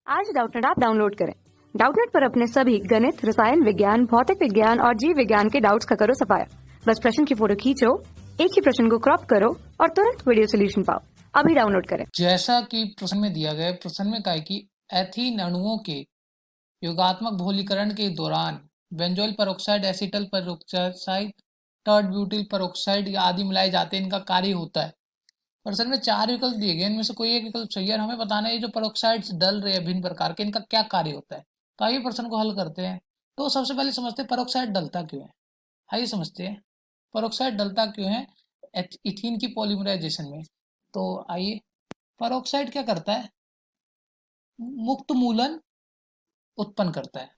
आज Doubtnut app download करें। Doubtnut पर अपने सभी गणित, रसायन विज्ञान, भौतिक विज्ञान और जीव विज्ञान के डाउट्स का करो सफाया। बस प्रश्न की फोटो खींचो, एक ही प्रश्न को क्रॉप करो और तुरंत वीडियो सोल्यूशन पाओ। अभी डाउनलोड करें। जैसा कि प्रश्न में दिया गया, प्रश्न में कहा है कि एथीन अणुओं के योगात्मक बहुलीकरण के दौरान benzoyl peroxide, acetyl peroxide, tert butyl peroxide आदि मिलाए जाते हैं, इनका कार्य होता है। प्रश्न में 4 विकल्प दिए गए, इनमें से कोई एक विकल्प सही है। हमें बताना है ये जो पेरोक्साइड्स डल रहे हैं भिन्न प्रकार के, इनका क्या कार्य होता है। तो आइए प्रश्न को हल करते हैं। तो सबसे पहले समझते हैं पेरोक्साइड डलता क्यों है। आइए समझते हैं पेरोक्साइड डलता क्यों है इथीन की पॉलीमराइजेशन में। तो आइए, पेरोक्साइड क्या करता है, मुक्त मूलन उत्पन्न करता है।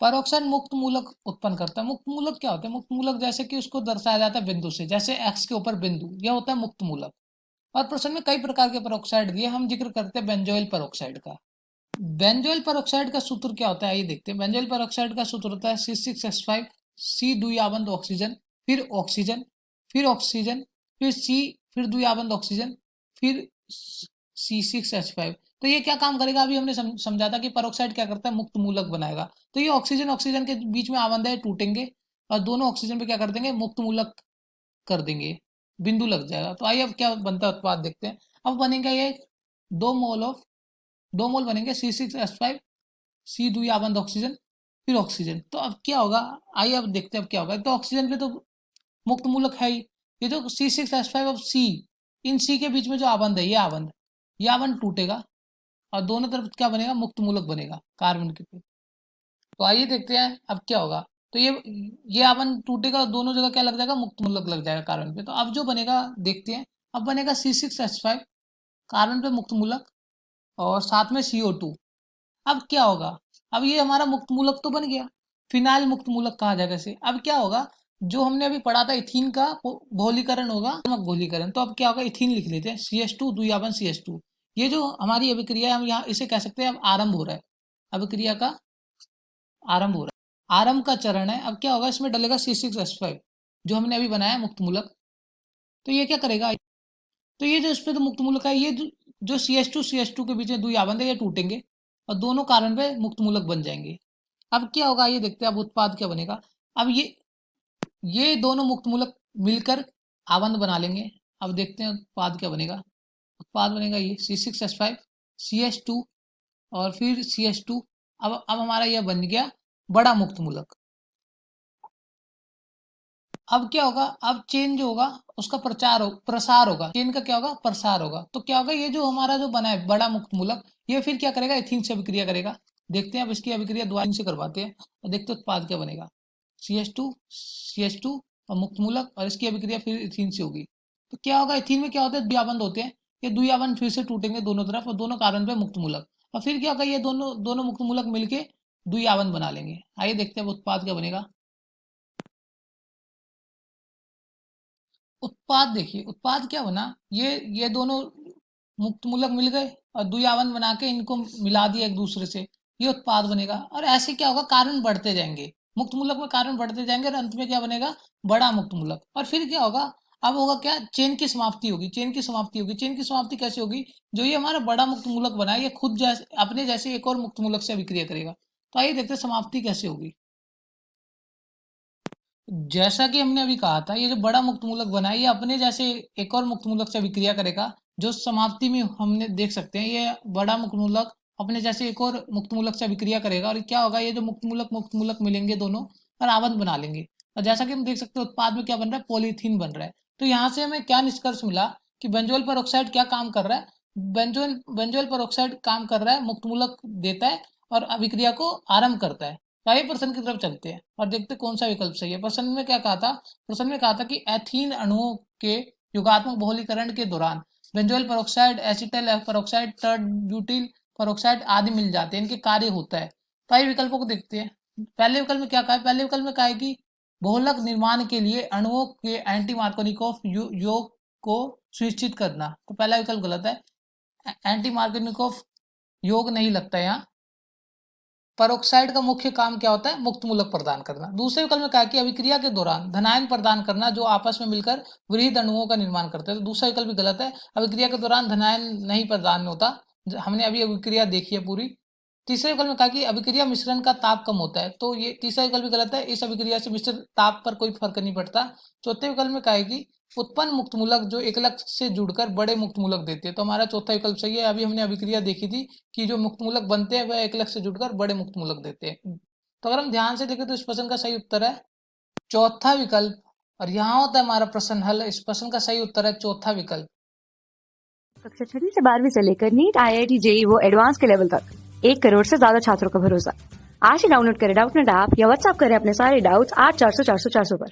पेरोक्साइड मुक्त मूलक उत्पन्न करता है। मुक्त मूलक क्या होता है? मुक्त मूलक जैसे कि उसको दर्शाया जाता है बिंदु से, जैसे एक्स के ऊपर बिंदु, यह होता है मुक्त मूलक। और प्रश्न में कई प्रकार के पेरोक्साइड दिए, हम जिक्र करते हैं बेंजोइल पेरोक्साइड का। बेंजोइल पेरोक्साइड का सूत्र क्या होता है, आइए देखते हैं। बेंजोइल पेरोक्साइड का सूत्र होता है C6H5, C द्विआबंध ऑक्सीजन, फिर ऑक्सीजन, फिर ऑक्सीजन, फिर C, फिर द्विआबंध ऑक्सीजन, फिर C6H5। तो ये क्या काम करेगा, अभी हमने समझा था कि पेरोक्साइड क्या करता है, मुक्त मूलक बनाएगा। तो ये ऑक्सीजन ऑक्सीजन के बीच में आबंध है, टूटेंगे और दोनों ऑक्सीजन पे क्या कर देंगे, मुक्त मूलक कर देंगे, बिंदु लग जाएगा। तो आइए अब क्या बनता है उत्पाद देखते हैं। अब बनेगा ये 2 मोल बनेंगे C6H5, C द्विआबंध ऑक्सीजन, फिर ऑक्सीजन। तो अब क्या होगा, आइए अब देखते हैं अब क्या होगा। तो ऑक्सीजन पे तो मुक्त मूलक है ही, ये जो C6H5 और C, इन C के बीच में जो आबंध है, ये आबंध टूटेगा और दोनों तरफ क्या बनेगा, मुक्त मूलक बनेगा कार्बन के पे। तो आइए देखते हैं अब क्या होगा। तो ये आबंध टूटेगा और दोनों जगह क्या लग जाएगा, मुक्त मूलक लग जाएगा कार्बन पे। तो अब जो बनेगा देखते हैं। अब बनेगा C6H5, कार्बन पे मुक्त मूलक और साथ में CO2। अब क्या होगा, अब ये हमारा मुक्त मूलक तो बन गया, फिनाइल मुक्त मूलक कहा जाएगा इसे। अब क्या होगा, जो हमने अभी पढ़ा था इथीन का बहुलीकरण होगा, बहुलीकरण। तो अब क्या होगा, इथीन लिख लेते हैं, CH2 द्विआबंध CH2। ये जो हमारी अभिक्रिया है, हम यहाँ इसे कह सकते हैं अब आरंभ हो रहा है, अभिक्रिया का आरंभ हो रहा है, आरंभ का चरण है। अब क्या होगा, इसमें डलेगा C6H5 जो हमने अभी बनाया मुक्त मूलक। तो ये क्या करेगा, तो ये जो इसमें तो मुक्त मूलक है, ये जो CH2 के बीच में द्विआबंध है, ये टूटेंगे और दोनों कार्बन पे मुक्त मूलक बन जाएंगे। अब क्या होगा, ये देखते हैं अब उत्पाद क्या बनेगा। अब ये दोनों मुक्त मूलक मिलकर आबंध बना लेंगे। अब देखते हैं उत्पाद क्या बनेगा। उत्पाद बनेगा ये C6H5, CH2 और फिर CH2। अब हमारा यह बन गया बड़ा मुक्त मूलक। अब क्या होगा, अब चेन जो होगा उसका प्रसार होगा, चेन का क्या होगा, प्रसार होगा। तो क्या होगा, ये जो हमारा जो बना है बड़ा मुक्त मूलक, ये फिर क्या करेगा, इथीन से अभिक्रिया करेगा। देखते हैं अब इसकी अभिक्रिया द्वारा से करवाते हैं और देखते हैं उत्पाद क्या बनेगा। CH2 और मुक्त मूलक, और इसकी अभिक्रिया फिर इथीन से होगी। तो क्या होगा, इथीन में क्या होता है, द्विआबंध होते हैं, ये द्विआबंध फिर से टूटेंगे दोनों तरफ और दोनों कार्बन पे मुक्त मूलक। और फिर क्या होगा, ये दोनों दोनों मुक्त मूलक मिलके द्विआबंध बना लेंगे। आइए देखते हैं उत्पाद क्या बनेगा। उत्पाद देखिए, उत्पाद क्या बना, ये दोनों मुक्त मूलक मिल गए और द्विआबंध बना के इनको मिला दिया एक दूसरे से, ये उत्पाद बनेगा। और ऐसे क्या होगा, कार्बन बढ़ते जाएंगे, मुक्त मूलक में कार्बन बढ़ते जाएंगे और अंत में क्या बनेगा, बड़ा मुक्त मूलक। और फिर क्या होगा, अब होगा क्या, चेन की समाप्ति होगी, चेन की समाप्ति होगी। चेन की समाप्ति कैसे होगी, जो ये हमारा बड़ा मुक्त मूलक बना है, ये खुद जैसे अपने जैसे एक और मुक्त मूलक से अभिक्रिया करेगा। तो आइए देखते हैं समाप्ति कैसे होगी। जैसा कि हमने अभी कहा था, ये जो बड़ा मुक्त मूलक बना है, ये अपने जैसे एक और मुक्त मूलक से अभिक्रिया करेगा, जो समाप्ति में हमने देख सकते हैं। ये बड़ा मुक्त मूलक अपने जैसे एक और मुक्त मूलक से अभिक्रिया करेगा और क्या होगा, ये जो मुक्त मूलक मिलेंगे दोनों और आबंध बना लेंगे। और जैसा कि हम देख सकते हैं उत्पाद में क्या बन रहा है, पॉलीथीन बन रहा है। तो यहाँ से हमें क्या निष्कर्ष मिला कि बेंजोइल पेरोक्साइड क्या काम कर रहा है, बेंजोइल पेरोक्साइड काम कर रहा है, मुक्त मूलक देता है और अभिक्रिया को आरंभ करता है। तो आइए प्रश्न की तरफ चलते हैं और देखते हैं कौन सा विकल्प सही है। प्रश्न में क्या कहा था, प्रश्न में कहा था कि एथीन अणुओं के युगात्मक बहुलीकरण के दौरान benzoyl peroxide, acetyl peroxide, tert butyl peroxide आदि मिल जाते हैं, इनके कार्य होता है। तो आइए विकल्पों को देखते हैं। पहले विकल्प में क्या कहा है, पहले विकल्प में कहा है कि बहुलक निर्माण के लिए अणुओं के एंटी मार्कोनिकोव योग को सुनिश्चित करना। तो पहला विकल्प गलत है, एंटी मार्कोनिकोव योग नहीं लगता यहाँ। पेरोक्साइड का मुख्य काम क्या होता है, मुक्त मूलक प्रदान करना। दूसरे विकल्प में कहा कि अभिक्रिया के दौरान धनायन प्रदान करना, जो आपस में मिलकर वृहद अणुओं का निर्माण करते हैं। तो दूसरा विकल्प भी गलत है, अभिक्रिया के दौरान धनायन नहीं प्रदान होता। हमने अभी अभिक्रिया देखी है पूरी, तीसरे विकल्प में कहा कि अभिक्रिया मिश्रण का ताप कम होता है, तो ये तीसरा विकल्प भी गलत है। इस अभिक्रिया से मिश्रित ताप पर कोई फर्क नहीं पड़ता। चौथे विकल्प में कहा है कि उत्पन्न मुक्त मूलक जो एकलक से जुड़कर बड़े मुक्त मूलक देते हैं, तो हमारा चौथा विकल्प सही है। अभी हमने अभिक्रिया देखी थी कि जो मुक्त मूलक बनते हैं वह एकलक से जुड़कर बड़े मुक्त मूलक देते हैं। तो अगर हम ध्यान से देखें तो इस प्रश्न का सही उत्तर है चौथा विकल्प। और यहाँ होता है हमारा प्रश्न हल। इस प्रश्न का सही उत्तर है चौथा विकल्प। कक्षा 6वीं से 12वीं से लेकर नीट, IIT, JEE वो एडवांस के लेवल तक 1 करोड़ से ज्यादा छात्रों का भरोसा। आज ही डाउनलोड करें डाउटनेट ऐप या व्हाट्सएप करें अपने सारे डाउट्स 8400 400 400 पर।